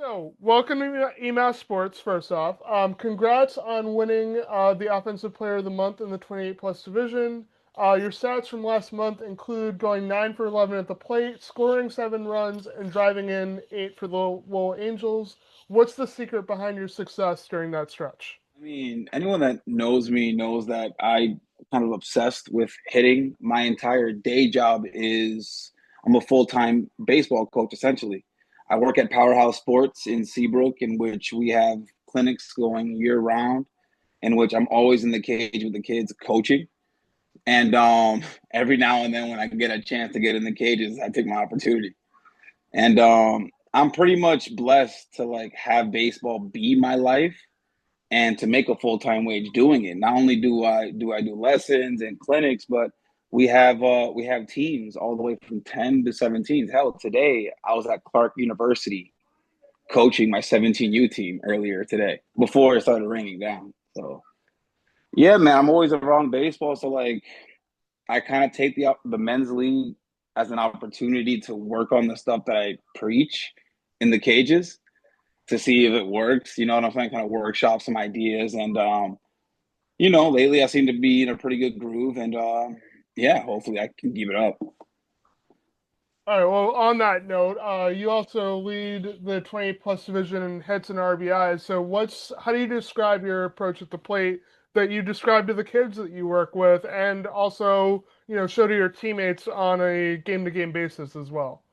So, welcome to EMAS Sports, first off. Congrats on winning the Offensive Player of the Month in the 28 plus division. Your stats from last month include going 9 for 11 at the plate, scoring 7 runs, and driving in 8 for the Lowell Angels. What's the secret behind your success during that stretch? Anyone that knows me knows that I kind of obsessed with hitting. My entire day job is I'm a full-time baseball coach essentially. I work at Powerhouse Sports in Seabrook, in which we have clinics going year round, in which I'm always in the cage with the kids coaching. And every now and then when I get a chance to get in the cages, I take my opportunity. And I'm pretty much blessed to like have baseball be my life and to make a full-time wage doing it. Not only do lessons and clinics, but we have teams all the way from 10 to 17. Hell, today I was at Clark University coaching my 17U team earlier today before it started raining down. So yeah, man, I'm always around baseball. So like I kind of take the men's league as an opportunity to work on the stuff that I preach in the cages to see if it works. You know what I'm saying? Kind of workshop some ideas. And lately I seem to be in a pretty good groove. And yeah, hopefully I can keep it up. All right, well, on that note, you also lead the 28 plus division in hits and RBIs. So, how do you describe your approach at the plate that you describe to the kids that you work with, and also, show to your teammates on a game-to-game basis as well?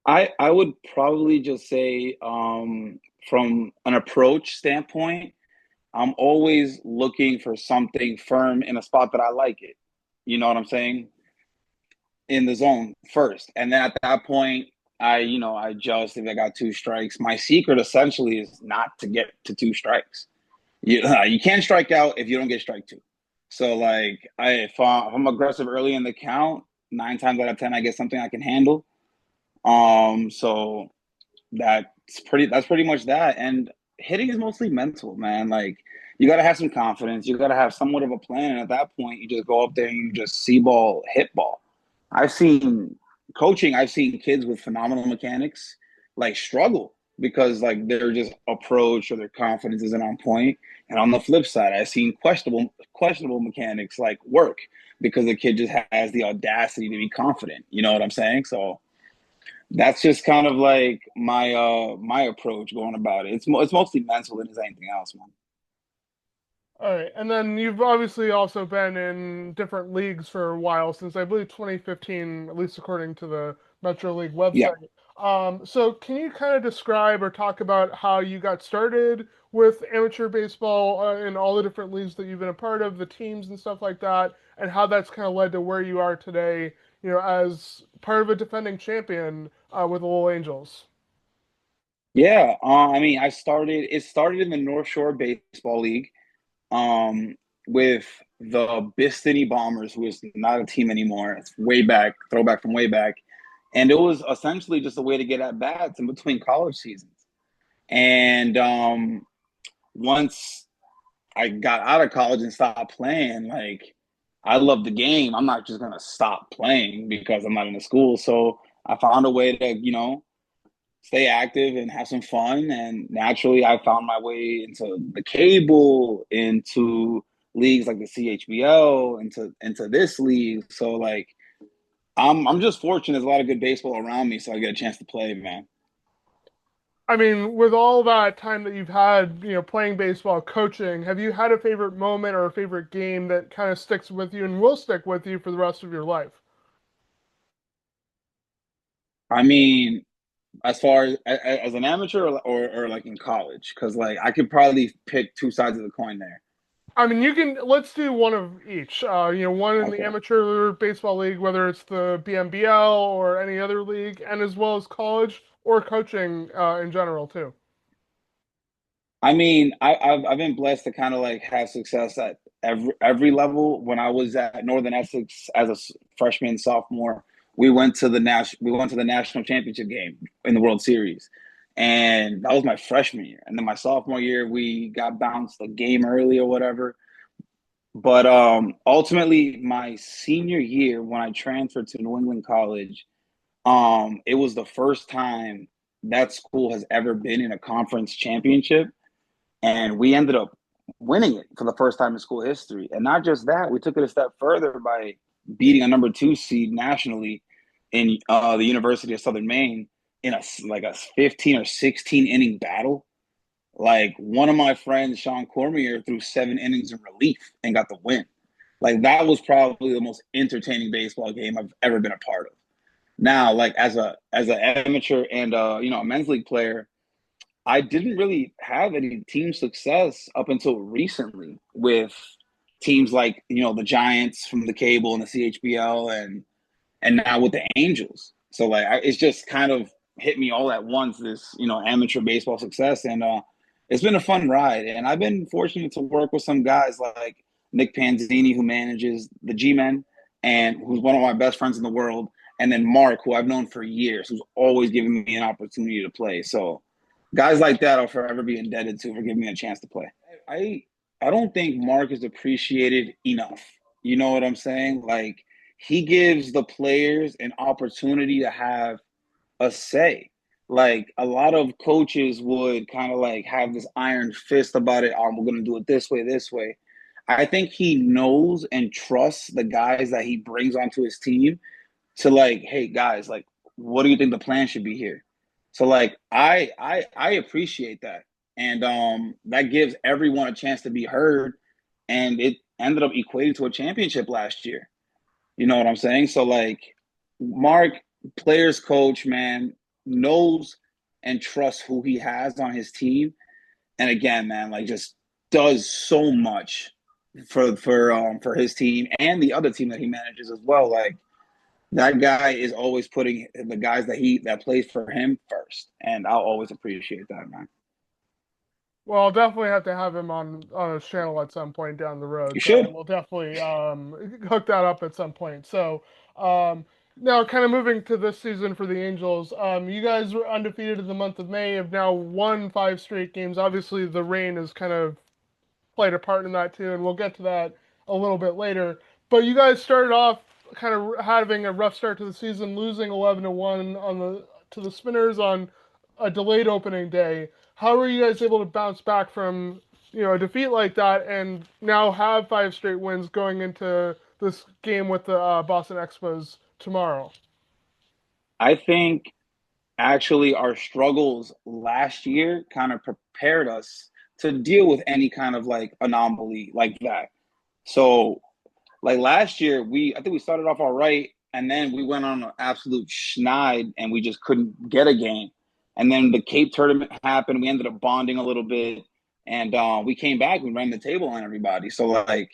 I would probably just say from an approach standpoint, I'm always looking for something firm in a spot that I like it. You know what I'm saying? In the zone first. And then at that point, I adjust if I got two strikes. My secret essentially is not to get to two strikes. You can't strike out if you don't get strike two. So like if I'm aggressive early in the count, 9 times out of 10 I get something I can handle. So that's pretty much that. And hitting is mostly mental, man. Like you gotta have some confidence. You gotta have somewhat of a plan. And at that point, you just go up there and you just see ball, hit ball. I've seen I've seen kids with phenomenal mechanics like struggle because like their just approach or their confidence isn't on point. And on the flip side, I've seen questionable mechanics like work because the kid just has the audacity to be confident. You know what I'm saying? So that's just kind of like my approach going about it. It's mostly mental than it's anything else, man. All right, and then you've obviously also been in different leagues for a while, since I believe 2015, at least according to the Metro League Yeah. website. So can you kind of describe or talk about how you got started with amateur baseball in all the different leagues that you've been a part of, the teams and stuff like that, and how that's kind of led to where you are today, as part of a defending champion with the Lowell Angels? Yeah. It started in the North Shore Baseball League, um, with the Bistony Bombers, who is not a team anymore. It's way back, throwback from way back. And it was essentially just a way to get at bats in between college seasons. And once I got out of college and stopped playing, like I love the game. I'm not just gonna stop playing because I'm not in the school. So I found a way to, stay active and have some fun. And naturally, I found my way into the cable, into leagues like the CHBL, into this league. So like, I'm just fortunate. There's a lot of good baseball around me, so I get a chance to play, man. I mean, with all that time that you've had, playing baseball, coaching, have you had a favorite moment or a favorite game that kind of sticks with you and will stick with you for the rest of your life? I mean, as far as an amateur or like in college, because like I could probably pick two sides of the coin there. I mean, let's do one of each. One in the Okay. amateur baseball league, whether it's the BMBL or any other league, and as well as college or coaching in general too. I've been blessed to kind of like have success at every level. When I was at Northern Essex as a freshman, sophomore, we went to the national championship game in the World Series, and that was my freshman year. And then my sophomore year, we got bounced a game early or whatever. But ultimately, my senior year when I transferred to New England College, it was the first time that school has ever been in a conference championship. And we ended up winning it for the first time in school history. And not just that, we took it a step further by beating a number 2 seed nationally in the University of Southern Maine in a 15 or 16 inning battle. Like one of my friends, Sean Cormier, threw 7 innings in relief and got the win. Like that was probably the most entertaining baseball game I've ever been a part of. Now, like as an amateur and a men's league player, I didn't really have any team success up until recently with teams like the Giants from the cable and the CHBL and now with the Angels. So like it's just kind of hit me all at once, this amateur baseball success, and it's been a fun ride. And I've been fortunate to work with some guys like Nick Panzini, who manages the G-Men and who's one of my best friends in the world, and then Mark, who I've known for years, who's always giving me an opportunity to play. So guys like that I'll forever be indebted to for giving me a chance to play. I I don't think Mark is appreciated enough. You know what I'm saying? Like he gives the players an opportunity to have a say. Like a lot of coaches would kind of like have this iron fist about it. Oh, we're going to do it this way, this way. I think he knows and trusts the guys that he brings onto his team to like, hey guys, like, what do you think the plan should be here? So like, I appreciate that, and that gives everyone a chance to be heard, and it ended up equating to a championship last year. You know what I'm saying? So like, Mark, players coach, man, knows and trusts who he has on his team, and again, man, like just does so much for his team and the other team that he manages as well. Like that guy is always putting the guys that plays for him first, and I'll always appreciate that, man. Well, I'll definitely have to have him on his channel at some point down the road. You So should. we'll definitely hook that up at some point. So um, now, kind of moving to this season for the Angels, you guys were undefeated in the month of May. Have now won 5 straight games. Obviously, the rain has kind of played a part in that too, and we'll get to that a little bit later. But you guys started off kind of having a rough start to the season, losing 11-1 on the to the Spinners on a delayed opening day. How were you guys able to bounce back from a defeat like that, and now have 5 straight wins going into this game with the Boston Expos tomorrow? I think actually our struggles last year kind of prepared us to deal with any kind of like anomaly like that. So like last year, I think we started off all right, and then we went on an absolute schneid, and we just couldn't get a game. And then the Cape tournament happened. We ended up bonding a little bit, and we came back. We ran the table on everybody. So like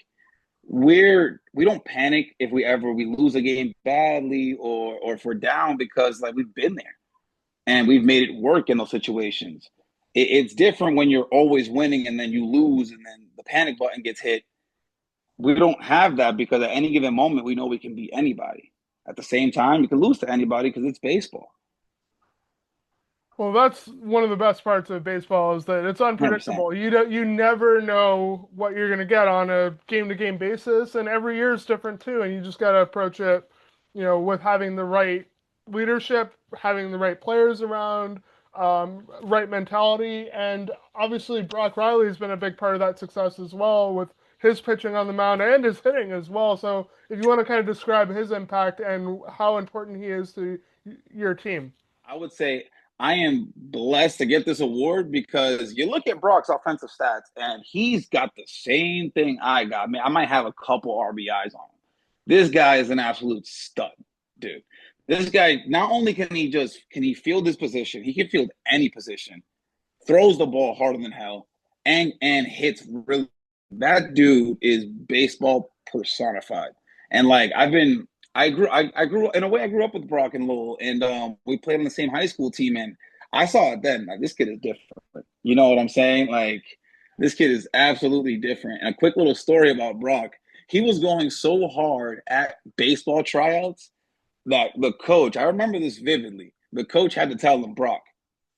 we don't panic if we lose a game badly or if we're down, because like we've been there and we've made it work in those situations. It's different when you're always winning and then you lose and then the panic button gets hit. We don't have that because at any given moment, we know we can beat anybody. At the same time, you can lose to anybody because it's baseball. Well, that's one of the best parts of baseball is that it's 100%. unpredictable. You never know what you're going to get on a game-to-game basis, and every year is different too. And you just got to approach it, with having the right leadership, having the right players around, right mentality, and obviously Brock Riley has been a big part of that success as well with his pitching on the mound and his hitting as well. So, if you want to kind of describe his impact and how important he is to your team. I would say I am blessed to get this award because you look at Brock's offensive stats and he's got the same thing I got. I mean, I might have a couple RBIs on him. This guy is an absolute stud, dude. This guy, not only can he field his position, he can field any position, throws the ball harder than hell, and hits really. That dude is baseball personified. And like I grew in a way I grew up with Brock and Lowell, and we played on the same high school team, and I saw it then. Like this kid is different. You know what I'm saying? Like this kid is absolutely different. And a quick little story about Brock: he was going so hard at baseball tryouts that the coach, I remember this vividly. The coach had to tell him, Brock,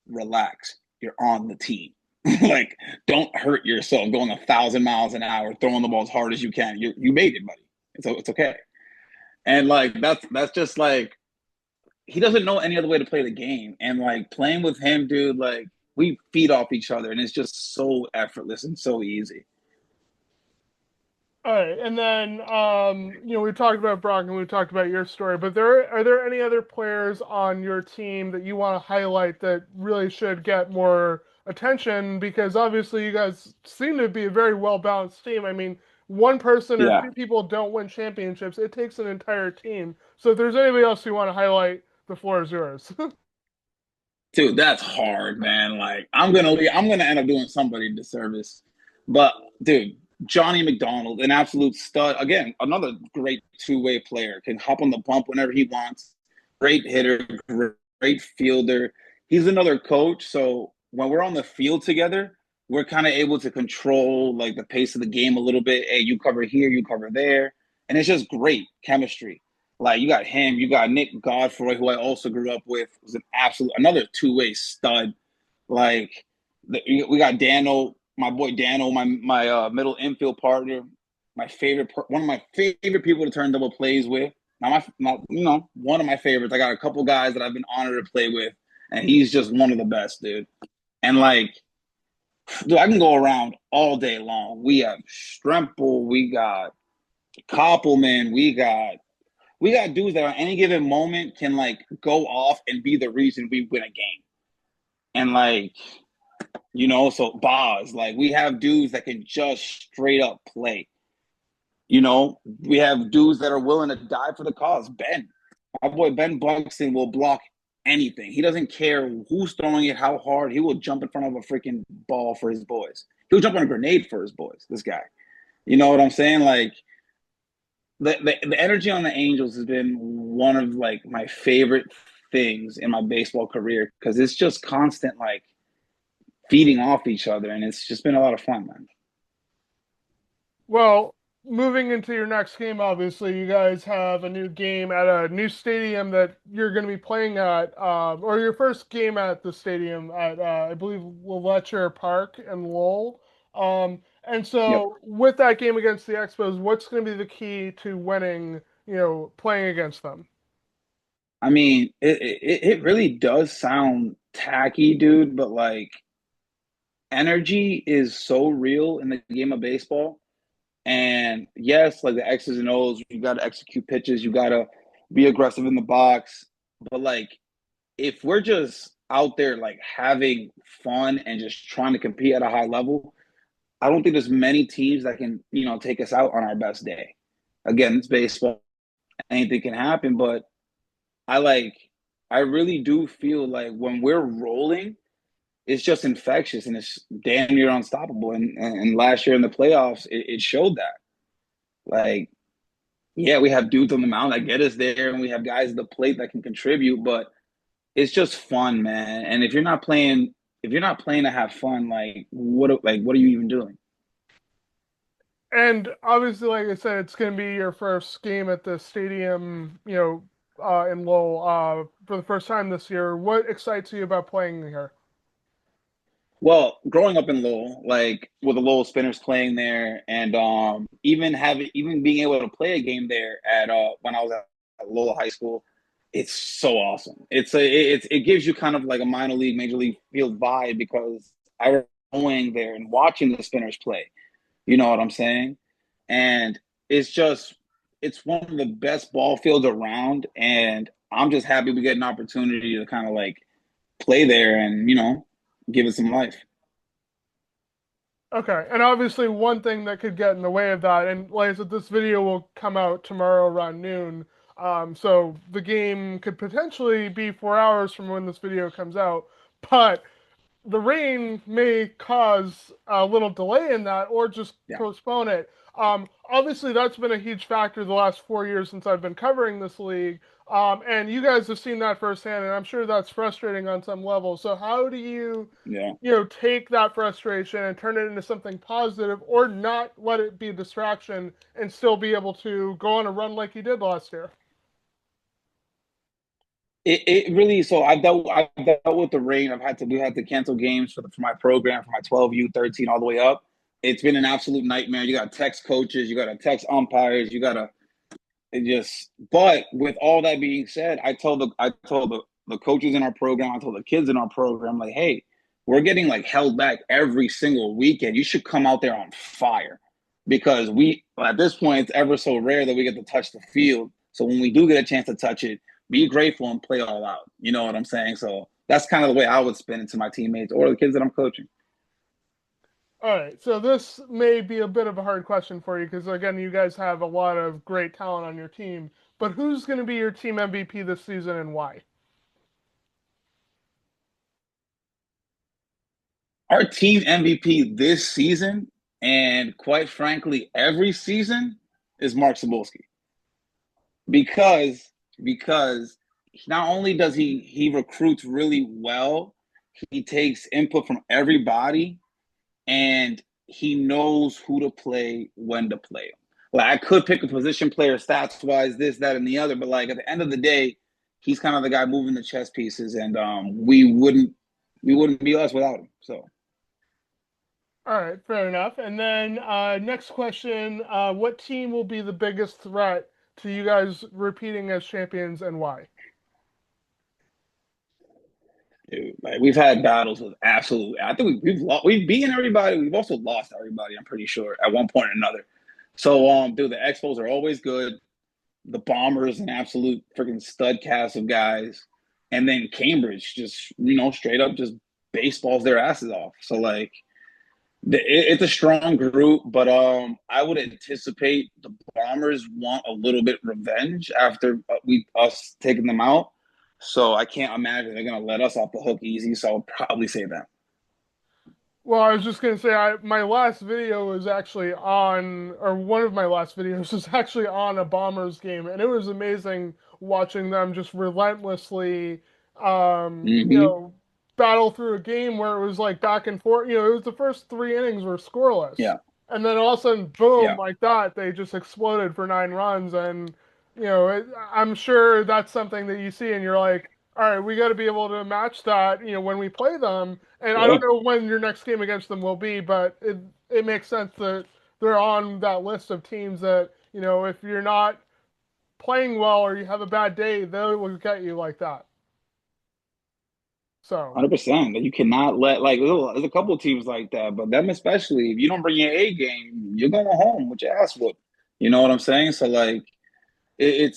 relax. You're on the team. Like, don't hurt yourself going 1,000 miles an hour, throwing the ball as hard as you can. You made it, buddy. So it's okay. And like that's just like he doesn't know any other way to play the game. And like playing with him, dude, like we feed off each other and it's just so effortless and so easy. All right, and then we talked about Brock and we talked about your story, but are there any other players on your team that you want to highlight that really should get more attention? Because obviously you guys seem to be a very well balanced team. I mean, one person or Yeah. two people don't win championships; it takes an entire team. So if there's anybody else you want to highlight, the floor is yours. Dude, that's hard, man. Like I'm gonna end up doing somebody a disservice. But dude, Johnny McDonald, an absolute stud. Again, another great two-way player. Can hop on the bump whenever he wants. Great hitter, great fielder. He's another coach. So when we're on the field together, we're kind of able to control like the pace of the game a little bit. Hey, you cover here, you cover there. And it's just great chemistry. Like you got him, you got Nick Godfrey, who I also grew up with, was an absolute another two-way stud. Like we got Dano, my boy Dano, my middle infield partner, one of my favorite people to turn double plays with. Now one of my favorites. I got a couple guys that I've been honored to play with, and he's just one of the best, dude. And like, dude, I can go around all day long. We have Strempel, we got Koppelman, we got dudes that on any given moment can like go off and be the reason we win a game. And like, so Boz, like we have dudes that can just straight up play. We have dudes that are willing to die for the cause. My boy Ben Buxton will block anything. He doesn't care who's throwing it, how hard. He will jump in front of a freaking ball for his boys. He'll jump on a grenade for his boys. This guy. You know what I'm saying? Like the energy on the Angels has been one of like my favorite things in my baseball career because it's just constant like feeding off each other and it's just been a lot of fun, man. Well, moving into your next game, obviously, you guys have a new game at a new stadium that you're going to be playing at, or your first game at the stadium at, I believe, Letcher Park in Lowell. And Yep. so, with that game against the Expos, what's going to be the key to winning, playing against them? I mean, it really does sound tacky, dude, but like energy is so real in the game of baseball. And yes, like the X's and O's, you got to execute pitches, you got to be aggressive in the box. But like, if we're just out there like having fun and just trying to compete at a high level, I don't think there's many teams that can, take us out on our best day. Again, it's baseball, anything can happen, but I like, I really do feel like when we're rolling, it's just infectious and it's damn near unstoppable. And last year in the playoffs, it showed that. Like, yeah, we have dudes on the mound that get us there, and we have guys at the plate that can contribute, but it's just fun, man. And if you're not playing to have fun, like what are you even doing? And obviously, like I said, it's going to be your first game at the stadium, in Lowell, for the first time this year. What excites you about playing here? Well, growing up in Lowell, like with the Lowell Spinners playing there, and even being able to play a game there at when I was at Lowell High School, it's so awesome. It gives you kind of like a minor league, major league field vibe because I was going there and watching the Spinners play. You know what I'm saying? And it's just it's one of the best ball fields around, and I'm just happy we get an opportunity to kind of like play there and give it some life. Okay, and obviously one thing that could get in the way of that, and like I said, this video will come out tomorrow around noon. So the game could potentially be 4 hours from when this video comes out, but the rain may cause a little delay in that or just Yeah, postpone it. Obviously, that's been a huge factor the last 4 years since I've been covering this league. And you guys have seen that firsthand, and I'm sure that's frustrating on some level. So, how do you, yeah. take that frustration and turn it into something positive, or not let it be a distraction and still be able to go on a run like you did last year? It really so I've dealt with the rain. We had to cancel games for my program for my 12U 13 all the way up. It's been an absolute nightmare. You got to text coaches, you got to text umpires, you got to it just, but with all that being said, I told the coaches in our program, I told the kids in our program, like, hey, we're getting like held back every single weekend. You should come out there on fire because we at this point it's ever so rare that we get to touch the field. So when we do get a chance to touch it, be grateful and play all out. You know what I'm saying? So that's kind of the way I would spin it to my teammates or the kids that I'm coaching. All right, so this may be a bit of a hard question for you because again, you guys have a lot of great talent on your team. But who's going to be your team MVP this season and why? Our team MVP this season, and quite frankly, every season, is Mark Cebulski because not only does he recruits really well, he takes input from everybody, and he knows who to play when to play. Like I could pick a position player stats wise, this, that, and the other, but like at the end of the day, he's kind of the guy moving the chess pieces, and we wouldn't be us without him. So All right, fair enough. And then next question: what team will be the biggest threat to you guys repeating as champions and why? dude, like we've had battles with absolute. I think we've beaten everybody. We've also lost everybody. I'm pretty sure at one point or another. So dude, the Expos are always good. The Bombers, an absolute freaking stud cast of guys, and then Cambridge, just straight up just baseballs their asses off. So like, it's a strong group, but I would anticipate the Bombers want a little bit revenge after us taking them out. So I can't imagine they're gonna let us off the hook easy. So I'll probably say that. Well, I was just gonna say, my last video was actually on, or one of my last videos was actually on a Bombers game, and it was amazing watching them just relentlessly, you Mm-hmm. know, battle through a game where it was like back and forth. It was the first 3 innings were scoreless, Yeah, and then all of a sudden, boom, yeah, like that, they just exploded for 9 runs, and I'm sure that's something that you see, and you're like, all right, we got to be able to match that, when we play them. And I don't yeah. know when your next game against them will be, but it makes sense that they're on that list of teams that, if you're not playing well or you have a bad day, they will get you like that. So, 100%. You cannot let like there's a couple of teams like that, but them especially. If you don't bring your A game, you're going home with your ass whooped. You know what I'm saying? So like, it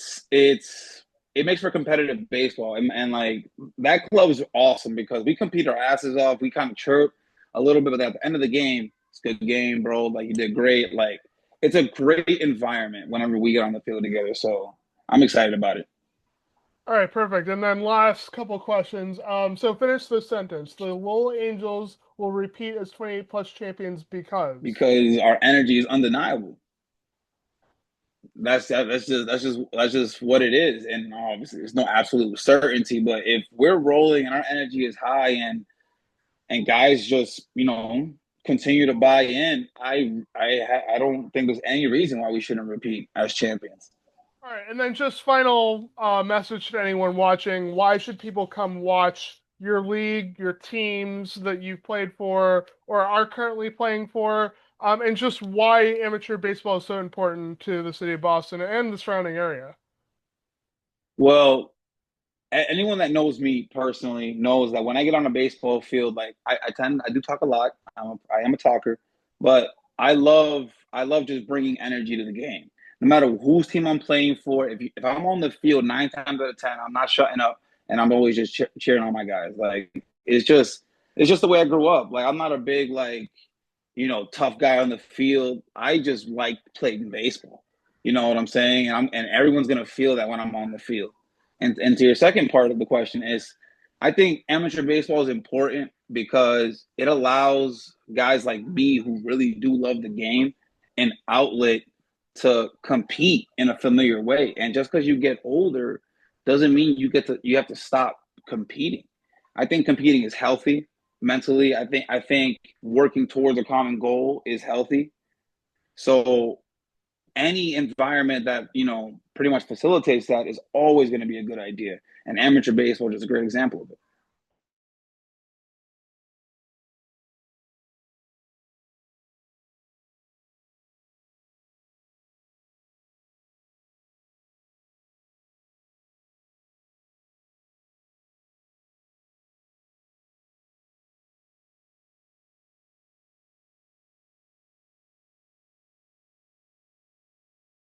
makes for competitive baseball, and like that club is awesome because we compete our asses off. We kind of chirp a little bit, but at the end of the game, it's a good game, bro. Like you did great. Like it's a great environment whenever we get on the field together. So I'm excited about it all right, perfect. And then last couple questions. So finish this sentence. The Lowell Angels will repeat as 28 plus champions because. because our energy is undeniable. That's just what it is, and obviously there's no absolute certainty. But if we're rolling and our energy is high, and guys just continue to buy in, I don't think there's any reason why we shouldn't repeat as champions. All right, and then just final message to anyone watching. Why should people come watch your league, your teams that you've played for or are currently playing for, and just why amateur baseball is so important to the city of Boston and the surrounding area? Well, anyone that knows me personally knows that when I get on a baseball field, like I do talk a lot. I am a talker, but I love just bringing energy to the game. No matter whose team I'm playing for, if I'm on the field 9 times out of 10, I'm not shutting up, and I'm always just cheering on my guys. Like it's just the way I grew up. Like I'm not a big like tough guy on the field. I just like playing baseball. You know what I'm saying? And everyone's gonna feel that when I'm on the field. And to your second part of the question is, I think amateur baseball is important because it allows guys like me who really do love the game an outlet to compete in a familiar way. And just because you get older doesn't mean you have to stop competing. I think competing is healthy mentally. I think working towards a common goal is healthy. So any environment that pretty much facilitates that is always going to be a good idea. And amateur baseball is a great example of it.